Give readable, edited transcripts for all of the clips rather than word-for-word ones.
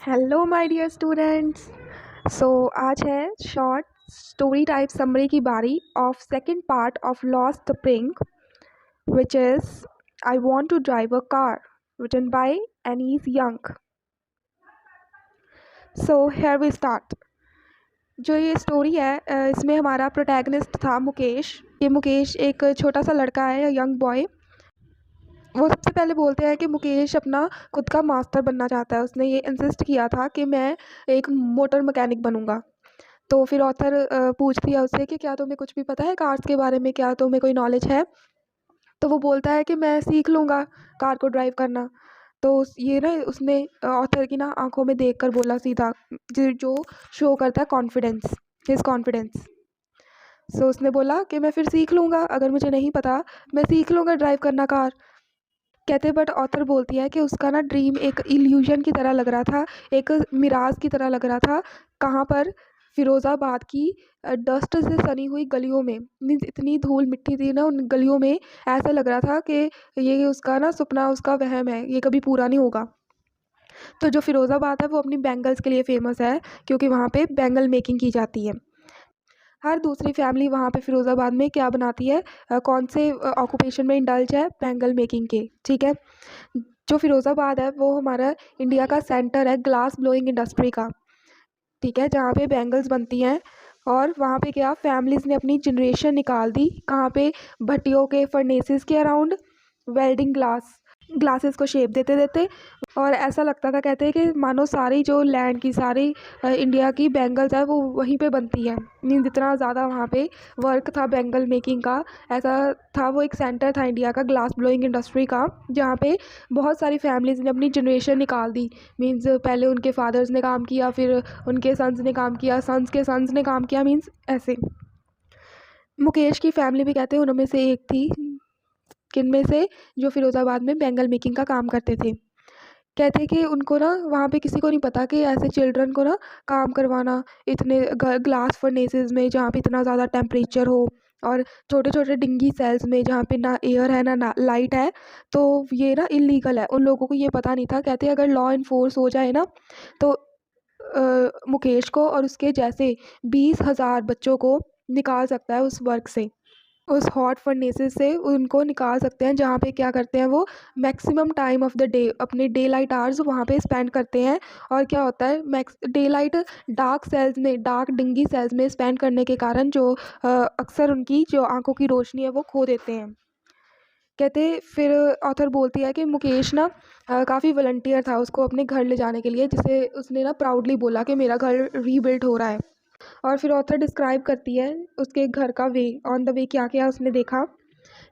Hello my dear students. So आज है short story type summary की बारी of second part of lost the spring which is I want to drive a car written by Anees Jung. So here we start. जो ये story है इसमें हमारा protagonist था मुकेश। ये मुकेश एक छोटा सा लड़का है, यंग बॉय। वो सबसे पहले बोलते हैं कि मुकेश अपना खुद का मास्टर बनना चाहता है। उसने ये इंसिस्ट किया था कि मैं एक मोटर मैकेनिक बनूंगा। तो फिर ऑथर पूछती है उससे कि क्या तुम्हें कुछ भी पता है कार्स के बारे में, क्या तुम्हें कोई नॉलेज है। तो वो बोलता है कि मैं सीख लूँगा कार को ड्राइव करना। तो ये ना उसने ऑथर की ना आंखों में देख कर बोला सीधा, जो शो करता है कॉन्फिडेंस, हिज कॉन्फिडेंस। सो उसने बोला कि मैं फिर सीख लूँगा, अगर मुझे नहीं पता मैं सीख लूँगा ड्राइव करना कार। कहते बट ऑथर बोलती है कि उसका ना ड्रीम एक इल्यूजन की तरह लग रहा था, एक मिराज की तरह लग रहा था। कहाँ पर? फिरोज़ाबाद की डस्ट से सनी हुई गलियों में। मीन्स इतनी धूल मिट्टी थी ना उन गलियों में, ऐसा लग रहा था कि ये उसका ना सपना, उसका वहम है, ये कभी पूरा नहीं होगा। तो जो फिरोज़ाबाद है वो अपनी बैंगल्स के लिए फेमस है, क्योंकि वहाँ पे बैंगल मेकिंग की जाती है। हर दूसरी फैमिली वहाँ पे फिरोज़ाबाद में क्या बनाती है, कौन से ऑक्यूपेशन में इंडल्ज है? बैंगल मेकिंग के। ठीक है। जो फिरोज़ाबाद है वो हमारा इंडिया का सेंटर है ग्लास ब्लोइंग इंडस्ट्री का। ठीक है, जहाँ पे बैंगल्स बनती हैं। और वहाँ पे क्या फैमिलीज़ ने अपनी जनरेशन निकाल दी, कहाँ पे? भट्टियों के फर्नेसेस के अराउंड, वेल्डिंग ग्लासेस को शेप देते देते। और ऐसा लगता था, कहते हैं कि मानो सारी जो लैंड की, सारी इंडिया की बैंगल्स है वो वहीं पे बनती है। मीन्स इतना ज़्यादा वहाँ पे वर्क था बैंगल मेकिंग का। ऐसा था, वो एक सेंटर था इंडिया का ग्लास ब्लोइंग इंडस्ट्री का, जहाँ पे बहुत सारी फैमिलीज़ ने अपनी जनरेशन निकाल दी। मीन्स पहले उनके फादर्स ने काम किया, फिर उनके सन्स ने काम किया, सन्स के सन्स ने काम किया, मीन्स ऐसे। मुकेश की फैमिली भी कहते हैं उनमें से एक थी, किन में से? जो फिरोज़ाबाद में बैंगल मेकिंग का काम करते थे। कहते हैं कि उनको ना वहाँ पे किसी को नहीं पता कि ऐसे चिल्ड्रन को ना काम करवाना इतने ग्लास फर्नेसेस में, जहाँ पे इतना ज़्यादा टेम्परेचर हो, और छोटे छोटे डिंगी सेल्स में जहाँ पे ना एयर है ना लाइट है। तो ये ना इलीगल है, उन लोगों को ये पता नहीं था। कहते हैं अगर लॉ इन्फोर्स हो जाए ना, तो मुकेश को और उसके जैसे 20,000 बच्चों को निकाल सकता है उस वर्क से, उस हॉट फर्नेसेस से उनको निकाल सकते हैं, जहाँ पे क्या करते हैं वो maximum time of the day, अपने डे लाइट आवर्स वहाँ पे स्पेंड करते हैं। और क्या होता है, डे लाइट डार्क सेल्स में, डार्क डिंगी सेल्स में स्पेंड करने के कारण जो अक्सर उनकी जो आंखों की रोशनी है वो खो देते हैं। कहते फिर ऑथर बोलती है कि मुकेश ना काफ़ी वॉलंटियर था उसको अपने घर ले जाने के लिए, जिसे उसने ना प्राउडली बोला कि मेरा घर रीबिल्ड हो रहा है। और फिर ऑथर डिस्क्राइब करती है उसके घर का वे, ऑन द वे क्या क्या उसने देखा।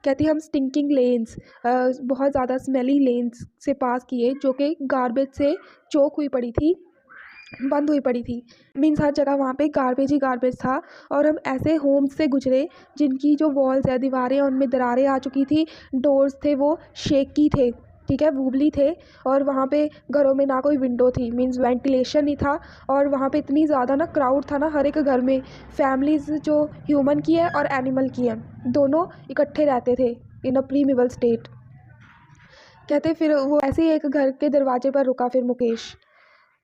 कहती है हम स्टिंकिंग लेन्स, बहुत ज़्यादा स्मेली लेन्स से पास किए, जो कि गार्बेज से चोक हुई पड़ी थी, बंद हुई पड़ी थी। मीन्स हर जगह वहाँ पे गार्बेज ही गार्बेज था। और हम ऐसे होम्स से गुजरे जिनकी जो वॉल्स है, दीवारें, उनमें दरारें आ चुकी थी, डोर्स थे वो शेकी थे, ठीक है, वूबली थे। और वहाँ पे घरों में ना कोई विंडो थी, मीन्स वेंटिलेशन नहीं था। और वहाँ पे इतनी ज़्यादा ना क्राउड था ना, हर एक घर में फैमिलीज़ जो ह्यूमन की है और एनिमल की है, दोनों इकट्ठे रहते थे इन अ प्रीमिवल स्टेट। कहते फिर वो ऐसे ही एक घर के दरवाजे पर रुका फिर मुकेश,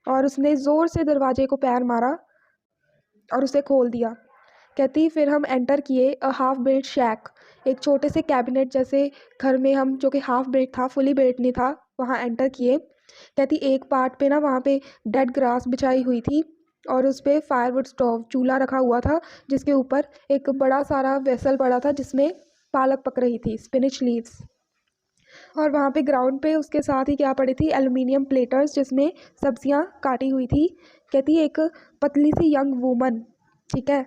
और उसने ज़ोर से दरवाजे को पैर मारा और उसे खोल दिया। कहती फिर हम एंटर किए अ हाफ बिल्ट शैक, एक छोटे से कैबिनेट जैसे घर में हम, जो कि हाफ बिल्ट था, फुली बिल्ट नहीं था, वहाँ एंटर किए। कहती एक पार्ट पे ना वहाँ पे डेड ग्रास बिछाई हुई थी, और उस पे फायरवुड स्टोव, चूल्हा रखा हुआ था, जिसके ऊपर एक बड़ा सारा वेसल पड़ा था जिसमें पालक पक रही थी, स्पिनिच लीव्स। और वहाँ पे ग्राउंड पे उसके साथ ही क्या पड़ी थी, एल्युमिनियम प्लेटर्स जिसमें सब्जियां काटी हुई थी। कहती एक पतली सी यंग वूमन, ठीक है,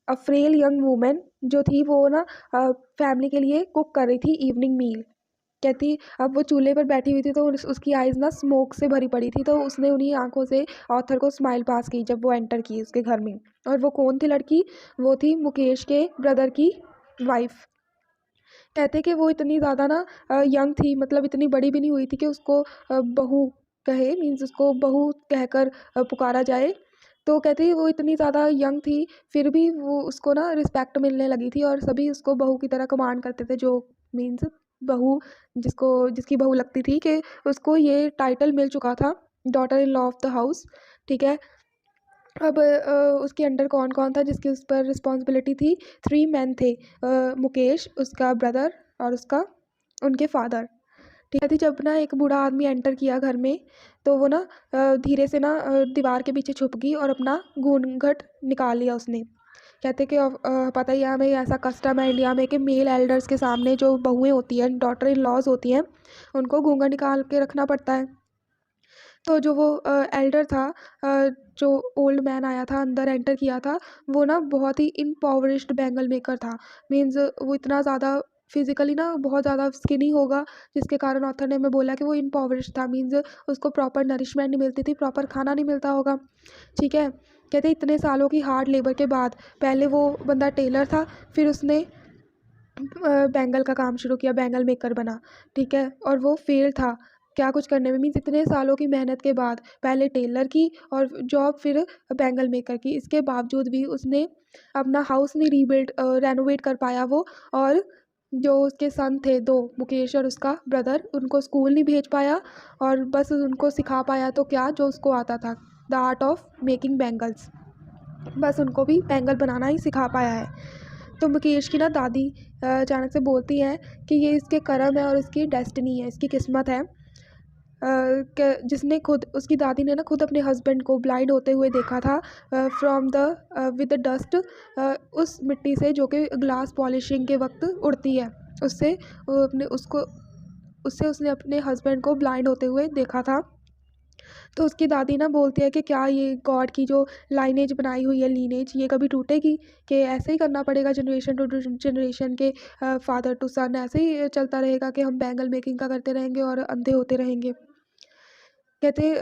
अ फ्रेल यंग वूमन जो थी, वो ना फैमिली के लिए कुक कर रही थी इवनिंग मील। कहती अब वो चूल्हे पर बैठी हुई थी, तो उसकी आइज़ ना स्मोक से भरी पड़ी थी, तो उसने उन्हीं आंखों से ऑथर को स्माइल पास की जब वो एंटर की उसके घर में। और वो कौन थी लड़की? वो थी मुकेश के ब्रदर की वाइफ। कहते कि वो इतनी ज़्यादा ना यंग थी, मतलब इतनी बड़ी भी नहीं हुई थी कि उसको बहू कहे, मीन्स उसको बहू कहकर पुकारा जाए। तो कहती वो इतनी ज़्यादा यंग थी, फिर भी वो उसको ना रिस्पेक्ट मिलने लगी थी, और सभी उसको बहू की तरह कमांड करते थे, जो मीन्स बहू, जिसको जिसकी बहू लगती थी, कि उसको ये टाइटल मिल चुका था daughter in law of the house. ठीक है। अब उसके अंडर कौन कौन था जिसकी उस पर रिस्पॉन्सिबिलिटी थी? 3 मैन थे, मुकेश, उसका ब्रदर और उसका उनके फादर। ठीक है। जब ना एक बूढ़ा आदमी एंटर किया घर में, तो वो ना धीरे से ना दीवार के पीछे छुप गई और अपना घूंघट निकाल लिया उसने। कहते कि पता ही है हमें, ऐसा कस्टम है इंडिया में कि मेल एल्डर्स के सामने जो बहुएं होती हैं, डॉटर इन लॉज होती हैं, उनको घूंघट निकाल के रखना पड़ता है। तो जो वो एल्डर था, जो ओल्ड मैन आया था, अंदर एंटर किया था, वो ना बहुत ही इम्पॉवरिश्ड बेंगल मेकर था। मीन्स वो इतना ज़्यादा फिजिकली ना बहुत ज़्यादा स्किनी होगा, जिसके कारण ऑथर ने हमें बोला कि वो इम्पॉवरिश्ड था। मीन्स उसको प्रॉपर नरिशमेंट नहीं मिलती थी, प्रॉपर खाना नहीं मिलता होगा। ठीक है। कहते इतने सालों की हार्ड लेबर के बाद, पहले वो बंदा टेलर था, फिर उसने बैंगल का काम शुरू किया, बैंगल मेकर बना। ठीक है। और वो फेल था क्या कुछ करने में। मीन्स इतने सालों की मेहनत के बाद पहले टेलर की और जॉब, फिर बैंगल मेकर की, इसके बावजूद भी उसने अपना हाउस नहीं रीबिल्ड रेनोवेट कर पाया वो। और जो उसके सन थे 2, मुकेश और उसका ब्रदर, उनको स्कूल नहीं भेज पाया, और बस उनको सिखा पाया तो क्या, जो उसको आता था, the art of making bangles. बस उनको भी बैंगल बनाना ही सिखा पाया है। तो मुकेश की ना दादी अचानक से बोलती हैं कि ये इसके कर्म है और इसकी डेस्टिनी है, इसकी किस्मत है। जिसने खुद, उसकी दादी ने ना खुद अपने हस्बैंड को ब्लाइंड होते हुए देखा था, from the with the dust, उस मिट्टी से जो कि ग्लास पॉलिशिंग के वक्त उड़ती है, उससे उससे उसने अपने हस्बैंड को ब्लाइंड होते हुए देखा था। तो उसकी दादी ना बोलती है कि क्या ये गॉड की जो लाइनेज बनाई हुई है, लीनेज, ये कभी टूटेगी? कि ऐसे ही करना पड़ेगा जनरेशन टू जनरेशन के, फादर टू सन, ऐसे ही चलता रहेगा कि हम बैंगल मेकिंग का करते रहेंगे और अंधे होते रहेंगे? कहते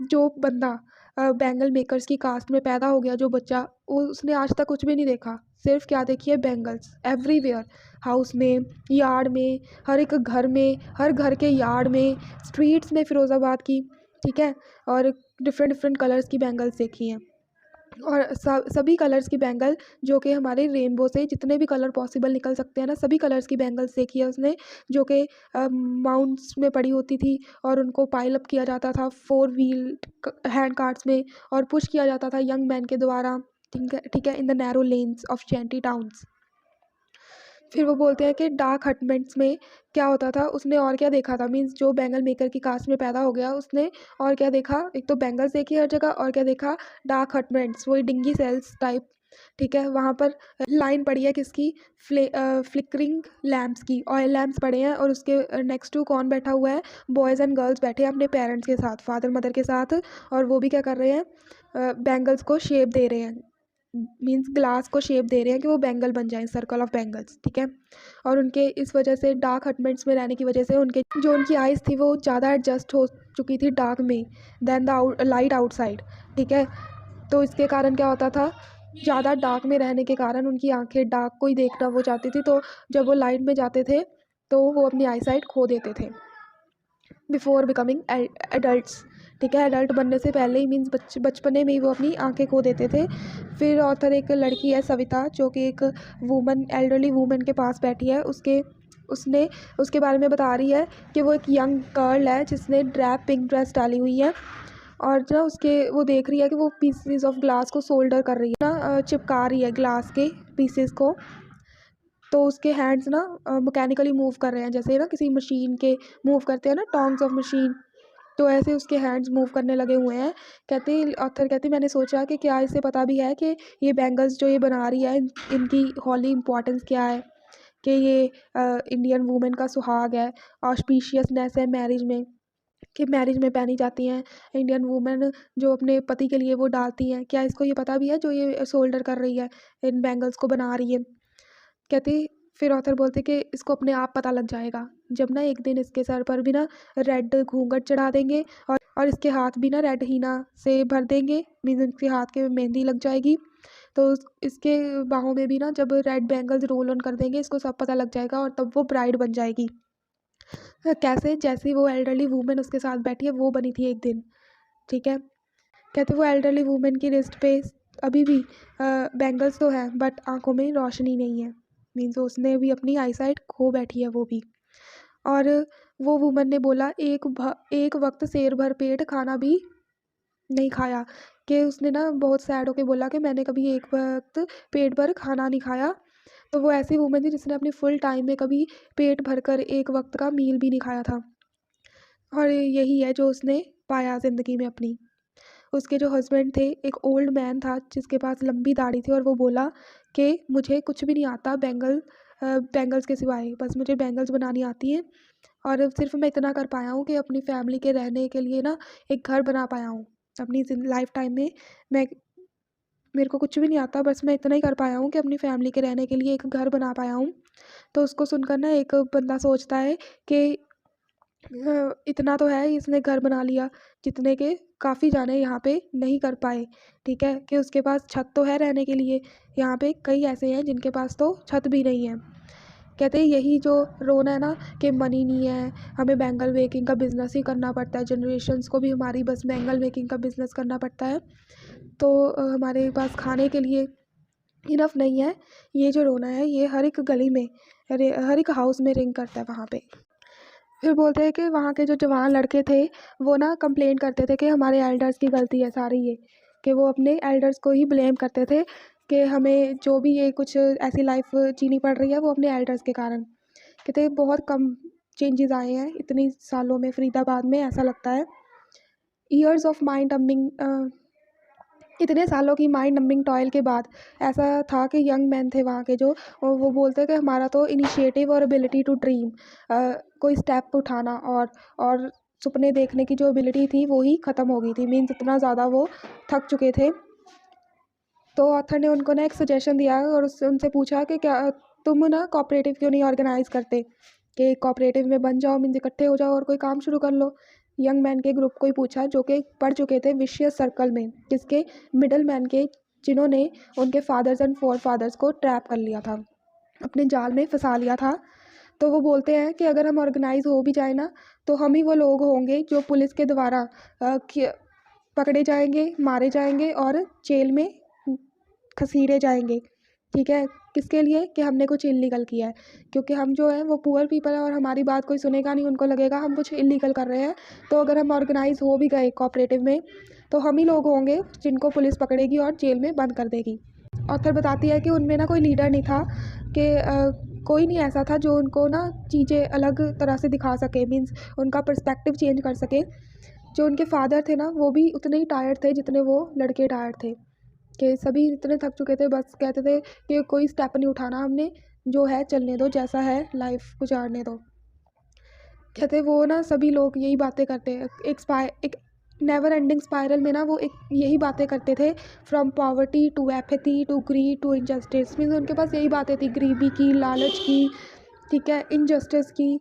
जो बंदा बैंगल मेकर्स की कास्ट में पैदा हो गया, जो बच्चा, वो उसने आज तक कुछ भी नहीं देखा, सिर्फ क्या देखी है? बैंगल्स एवरीवेयर, हाउस में, यार्ड में, हर एक घर में, हर घर के यार्ड में, स्ट्रीट्स में फिरोज़ाबाद की। ठीक है। और डिफरेंट डिफरेंट कलर्स की बैंगल्स देखी हैं, और सभी कलर्स की बैंगल, जो कि हमारे रेनबो से जितने भी कलर पॉसिबल निकल सकते हैं ना, सभी कलर्स की बैंगल्स देखी है उसने, जो कि माउंट्स में पड़ी होती थी, और उनको पाइल अप किया जाता था 4 व्हील हैंड कार्ट्स में, और पुश किया जाता था यंग मैन के द्वारा। ठीक है। ठीक है। In the narrow lanes of shanty towns. फिर वो बोलते हैं कि डार्क हटमेंट्स में क्या होता था, उसने और क्या देखा था? मीन्स जो बैंगल मेकर की कास्ट में पैदा हो गया, उसने और क्या देखा? एक तो बैंगल्स देखी हर जगह, और क्या देखा? डार्क हटमेंट्स, वही डिंगी सेल्स टाइप। ठीक है। वहाँ पर लाइन पड़ी है किसकी? फ्लिकरिंग लैम्प्स की, ऑयल लैम्प्स पड़े हैं, और उसके नेक्स्ट टू कौन बैठा हुआ है? बॉयज़ एंड गर्ल्स बैठे हैं अपने पेरेंट्स के साथ, फादर मदर के साथ, और वो भी क्या कर रहे हैं? बैंगल्स को शेप दे रहे हैं। मीन्स ग्लास को शेप दे रहे हैं कि वो बैंगल बन जाए, सर्कल ऑफ बैंगल्स। ठीक है। और उनके इस वजह से, डार्क हटमेंट्स में रहने की वजह से, उनके जो उनकी आइज़ थी वो ज़्यादा एडजस्ट हो चुकी थी डार्क में देन द लाइट आउटसाइड। ठीक है। तो इसके कारण क्या होता था? ज़्यादा डार्क में रहने के कारण उनकी आंखें डार्क को ही देखना वो चाहती थी, तो जब वो लाइट में जाते थे तो वो अपनी आई साइट खो देते थे बिफोर बिकमिंग एडल्ट्स। ठीक है। एडल्ट बनने से पहले ही, मीन्स बचपने में ही वो अपनी आंखें खो देते थे। फिर ऑथर, एक लड़की है सविता, जो कि एक वूमन, एल्डरली वूमन के पास बैठी है, उसने उसके बारे में बता रही है कि वो एक यंग गर्ल है जिसने पिंक ड्रेस डाली हुई है, और ना उसके वो देख रही है कि वो पीसीज ऑफ ग्लास को सोल्डर कर रही है ना, चिपका रही है ग्लास के पीसेस को। तो उसके हैंड्स ना मैकेनिकली मूव कर रहे हैं, जैसे ना किसी मशीन के मूव करते हैं ना, टोंग्स ऑफ मशीन, तो ऐसे उसके हैंड्स मूव करने लगे हुए हैं। ऑथर कहती, मैंने सोचा कि क्या इसे पता भी है कि ये बैंगल्स जो ये बना रही है, इनकी हॉली इंपॉर्टेंस क्या है, कि ये इंडियन वुमेन का सुहाग है, ऑस्पिशियसनेस है मैरिज में, कि मैरिज में पहनी जाती हैं इंडियन वुमेन, जो अपने पति के लिए वो डालती हैं। क्या इसको ये पता भी है, जो ये शोल्डर कर रही है, इन बैंगल्स को बना रही है? कहती, फिर ऑथर बोलते कि इसको अपने आप पता लग जाएगा, जब ना एक दिन इसके सर पर भी ना रेड घूंघट चढ़ा देंगे, और इसके हाथ भी ना रेड हीना से भर देंगे, मीन्स इसके हाथ के मेहंदी लग जाएगी। तो इसके बाहों में भी ना जब रेड बैंगल्स रोल ऑन कर देंगे, इसको सब पता लग जाएगा, और तब वो ब्राइड बन जाएगी। कैसे? जैसे वो एल्डरली वूमेन उसके साथ बैठी है, वो बनी थी एक दिन। ठीक है। कहते वो एल्डरली वूमेन की रिस्ट पे अभी भी बैंगल्स तो है, बट आंखों में रोशनी नहीं है, मीन्स उसने भी अपनी आई साइट खो बैठी है वो भी। और वो वुमन ने बोला एक वक्त शेर भर पेट खाना भी नहीं खाया, कि उसने ना बहुत सैड होके बोला कि मैंने कभी एक वक्त पेट भर खाना नहीं खाया। तो वो ऐसी वुमन थी जिसने अपनी फुल टाइम में कभी पेट भरकर एक वक्त का मील भी नहीं खाया था, और यही है जो उसने पाया ज़िंदगी में अपनी। उसके जो हस्बैंड थे, एक ओल्ड मैन था जिसके पास लंबी दाढ़ी थी, और वो बोला कि मुझे कुछ भी नहीं आता बैंगल्स के सिवाय, बस मुझे बैंगल्स बनानी आती है, और सिर्फ मैं इतना कर पाया हूँ कि अपनी फैमिली के रहने के लिए ना एक घर बना पाया हूँ अपनी लाइफ टाइम में। मैं मेरे को कुछ भी नहीं आता, बस मैं इतना ही कर पाया हूँ कि अपनी फैमिली के रहने के लिए एक घर बना पाया हूँ। तो उसको सुनकर ना एक बंदा सोचता है कि इतना तो है, इसने घर बना लिया जितने के काफ़ी जाने यहाँ पे नहीं कर पाए। ठीक है, कि उसके पास छत तो है रहने के लिए, यहाँ पे कई ऐसे हैं जिनके पास तो छत भी नहीं है। कहते हैं यही जो रोना है ना कि मनी नहीं है, हमें बैंगल मेकिंग का बिज़नेस ही करना पड़ता है, जनरेशन्स को भी हमारी बस बैंगल मेकिंग का बिज़नेस करना पड़ता है, तो हमारे पास खाने के लिए इनफ नहीं है। ये जो रोना है ये हर एक गली में, हर एक हाउस में रिंग करता है वहाँ पे। फिर बोलते हैं कि वहाँ के जो जवान लड़के थे वो ना कंप्लेन करते थे कि हमारे एल्डर्स की गलती है सारी ये, कि वो अपने एल्डर्स को ही ब्लेम करते थे कि हमें जो भी ये कुछ ऐसी लाइफ जीनी पड़ रही है वो अपने एल्डर्स के कारण। कहते हैं बहुत कम चेंजेस आए हैं इतनी सालों में फरीदाबाद में, ऐसा लगता है। ईयर्स ऑफ माइंड नंबिंग, इतने सालों की माइंड नंबिंग टॉयल के बाद ऐसा था कि यंग मैन थे वहाँ के जो, वो बोलते कि हमारा तो इनिशिएटिव और एबिलिटी टू ड्रीम, कोई स्टेप उठाना और सपने देखने की जो एबिलिटी थी वो ही ख़त्म हो गई थी। मीन्स इतना ज़्यादा वो थक चुके थे। तो ऑथर ने उनको ना एक सजेशन दिया और उससे उनसे पूछा कि क्या तुम ना कोऑपरेटिव क्यों नहीं ऑर्गेनाइज़ करते, कि कोऑपरेटिव में बन जाओ, मीन्स इकट्ठे हो जाओ और कोई काम शुरू कर लो। यंग मैन के ग्रुप को ही पूछा जो कि पढ़ चुके थे विशियस सर्कल में, जिसके मिडल मैन के, जिन्होंने उनके फादर्स एंड फोर फादर्स को ट्रैप कर लिया था, अपने जाल में फंसा लिया था। तो वो बोलते हैं कि अगर हम ऑर्गेनाइज हो भी जाए ना तो हम ही वो लोग होंगे जो पुलिस के द्वारा पकड़े जाएंगे, मारे जाएंगे और जेल में खसीरे जाएंगे। ठीक है, किसके लिए? कि हमने कुछ इलीगल किया है, क्योंकि हम जो है वो पुअर पीपल है और हमारी बात कोई सुनेगा नहीं, उनको लगेगा हम कुछ इलीगल कर रहे हैं। तो अगर हम ऑर्गेनाइज हो भी गए कोऑपरेटिव में तो हम ही लोग होंगे जिनको पुलिस पकड़ेगी और जेल में बंद कर देगी। ऑथर बताती है कि उनमें ना कोई लीडर नहीं था, कि कोई नहीं ऐसा था जो उनको ना चीज़ें अलग तरह से दिखा सके, मीन्स उनका पर्सपेक्टिव चेंज कर सके। जो उनके फादर थे ना वो भी उतने ही टायर्ड थे जितने वो लड़के टायर्ड थे, कि सभी इतने थक चुके थे, बस कहते थे कि कोई स्टेप नहीं उठाना हमने, जो है चलने दो, जैसा है लाइफ गुजारने दो। कहते वो ना सभी लोग यही बातें करते हैं, एक नेवर एंडिंग स्पायरल में ना वो एक यही बातें करते थे, from poverty to apathy to greed to injustice. Means उनके पास यही बातें थी, गरीबी की, लालच की, ठीक है, इनजस्टिस की।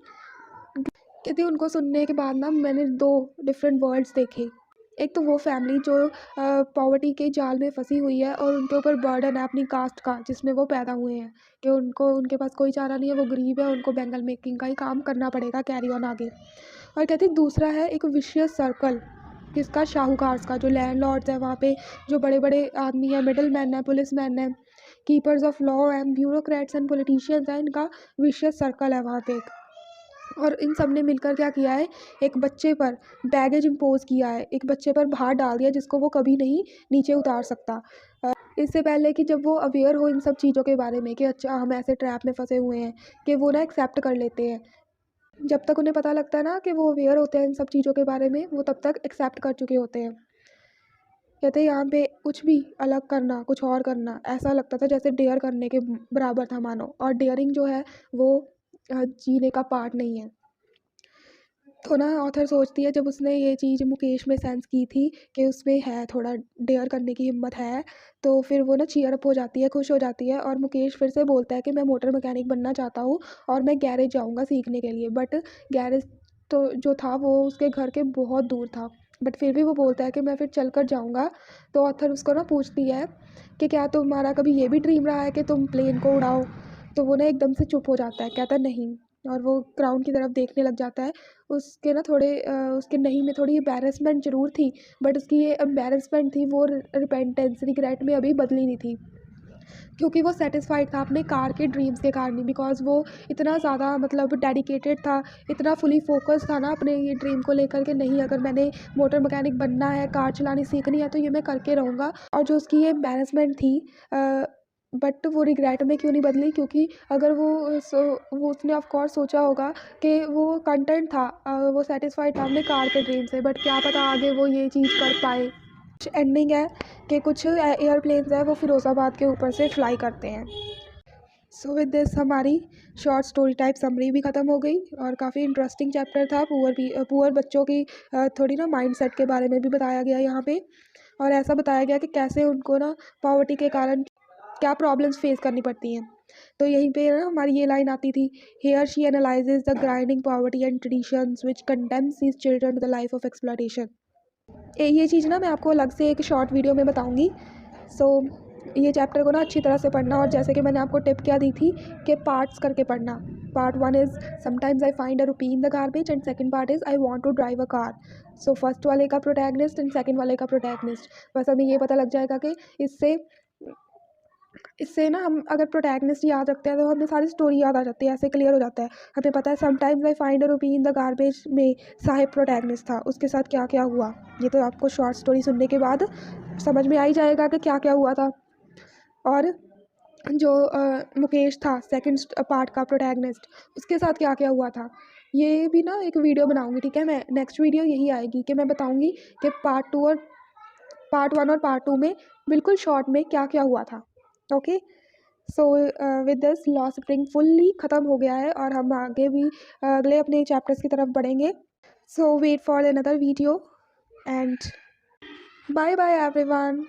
कहती उनको सुनने के बाद ना मैंने दो डिफरेंट वर्ल्ड्स देखे। एक तो वो फैमिली जो पॉवर्टी के जाल में फंसी हुई है और उनके ऊपर बर्डन है अपनी कास्ट का जिसमें वो पैदा हुए हैं, कि उनके पास कोई चारा नहीं है, वो गरीब है, उनको बैंगल मेकिंग का ही काम करना पड़ेगा कैरी ऑन आगे। और कहती दूसरा है एक विशियस सर्कल, किसका? शाहूकार का, जो लैंडलॉर्ड्स हैं वहाँ पे, जो बड़े बड़े आदमी हैं, मिडल मैन है, पुलिस मैन है, keepers of law and bureaucrats and politicians हैं, इनका विशियस सर्कल है वहाँ पे एक। और इन सब ने मिलकर क्या किया है, एक बच्चे पर बैगेज इम्पोज किया है, एक बच्चे पर भार डाल दिया जिसको वो कभी नहीं नीचे उतार सकता। इससे पहले कि जब वो अवेयर हो इन सब चीज़ों के बारे में कि अच्छा हम ऐसे ट्रैप में फंसे हुए हैं, कि वो ना एक्सेप्ट कर लेते हैं। जब तक उन्हें पता लगता है ना कि वो अवेयर होते हैं इन सब चीज़ों के बारे में, वो तब तक एक्सेप्ट कर चुके होते हैं। कहते हैं यहाँ पे कुछ भी अलग करना, कुछ और करना, ऐसा लगता था जैसे डेयर करने के बराबर था मानो, और डेयरिंग जो है वो जीने का पार्ट नहीं है। तो ना ऑथर सोचती है, जब उसने ये चीज़ मुकेश में सेंस की थी कि उसमें है थोड़ा डेयर करने की हिम्मत है, तो फिर वो ना चीयर अप हो जाती है, खुश हो जाती है, और मुकेश फिर से बोलता है कि मैं मोटर मैकेनिक बनना चाहता हूँ और मैं गैरेज जाऊँगा सीखने के लिए। बट गैरेज तो जो था वो उसके घर के बहुत दूर था, बट फिर भी वो बोलता है कि मैं फिर चल कर जाऊँगा। तो ऑथर उसको ना पूछती है कि क्या तुम्हारा कभी ये भी ड्रीम रहा है कि तुम प्लेन को उड़ाओ? तो वो ना एकदम से चुप हो जाता है, कहता है नहीं, और वो ग्राउंड की तरफ देखने लग जाता है। उसके ना थोड़े उसके नहीं में थोड़ी एम्बैरेसमेंट ज़रूर थी, बट उसकी ये एम्बैरेसमेंट थी वो रिपेंटेंस, रिग्रेट में अभी बदली नहीं थी। क्योंकि वो सेटिस्फाइड था अपने कार के ड्रीम्स के कारण, बिकॉज़ वो इतना ज़्यादा मतलब डेडिकेटेड था, इतना फुली फोकस था ना अपने ये ड्रीम को लेकर के, नहीं अगर मैंने मोटर मैकेनिक बनना है, कार चलानी सीखनी है तो ये मैं करके रहूँगा। और जो उसकी ये एम्बैरेसमेंट थी बट वो रिग्रेट में क्यों नहीं बदली, क्योंकि अगर वो उसने ऑफ कोर्स सोचा होगा कि वो कंटेंट था, वो सेटिस्फाइड था अपने कार के ड्रीम से, बट क्या पता आगे वो ये चीज़ कर पाए। एंडिंग है कि कुछ एयरप्लेन्स है वो फिरोज़ाबाद के ऊपर से फ्लाई करते हैं। सो विद दिस हमारी शॉर्ट स्टोरी टाइप समरी भी ख़त्म हो गई, और काफ़ी इंटरेस्टिंग चैप्टर था। पुअर बच्चों की थोड़ी ना माइंडसेट के बारे में भी बताया गया यहाँ पे, और ऐसा बताया गया कि कैसे उनको ना पॉवर्टी के कारण क्या प्रॉब्लम्स फेस करनी पड़ती हैं। तो यहीं पे ना हमारी ये लाइन आती थी, here she analyses the grinding poverty and traditions which condemns these children to the life of exploitation. ये चीज़ ना मैं आपको अलग से एक शॉर्ट वीडियो में बताऊंगी। सो ये चैप्टर को ना अच्छी तरह से पढ़ना, और जैसे कि मैंने आपको टिप क्या दी थी कि पार्ट्स करके पढ़ना। Part 1 is sometimes I find a rupee in the garbage, and second part is I want to drive a car. So first वाले का प्रोटैगनिस्ट एंड सेकंड वाले का प्रोटैगनिस्ट। बस हमें ये पता लग जाएगा कि इससे इससे ना हम अगर प्रोटैगनिस्ट याद रखते हैं तो हमें सारी स्टोरी याद आ जाती है, ऐसे क्लियर हो जाता है। हमें पता है sometimes I find a rupee in the garbage में साहिब प्रोटैगनिस्ट था, उसके साथ क्या क्या हुआ ये तो आपको शॉर्ट स्टोरी सुनने के बाद समझ में आ ही जाएगा कि क्या क्या हुआ था। और जो मुकेश था सेकंड पार्ट का प्रोटैगनिस्ट, उसके साथ क्या क्या हुआ था, ये भी ना एक वीडियो बनाऊंगी, ठीक है। मैं नेक्स्ट वीडियो यही आएगी कि मैं बताऊंगी कि पार्ट 1 और पार्ट 2 में बिल्कुल शॉर्ट में क्या क्या हुआ था। Okay, so with this law spring fully ख़त्म हो गया है, और हम आगे भी अगले अपने चैप्टर्स की तरफ बढ़ेंगे। So wait for another video, and bye bye everyone.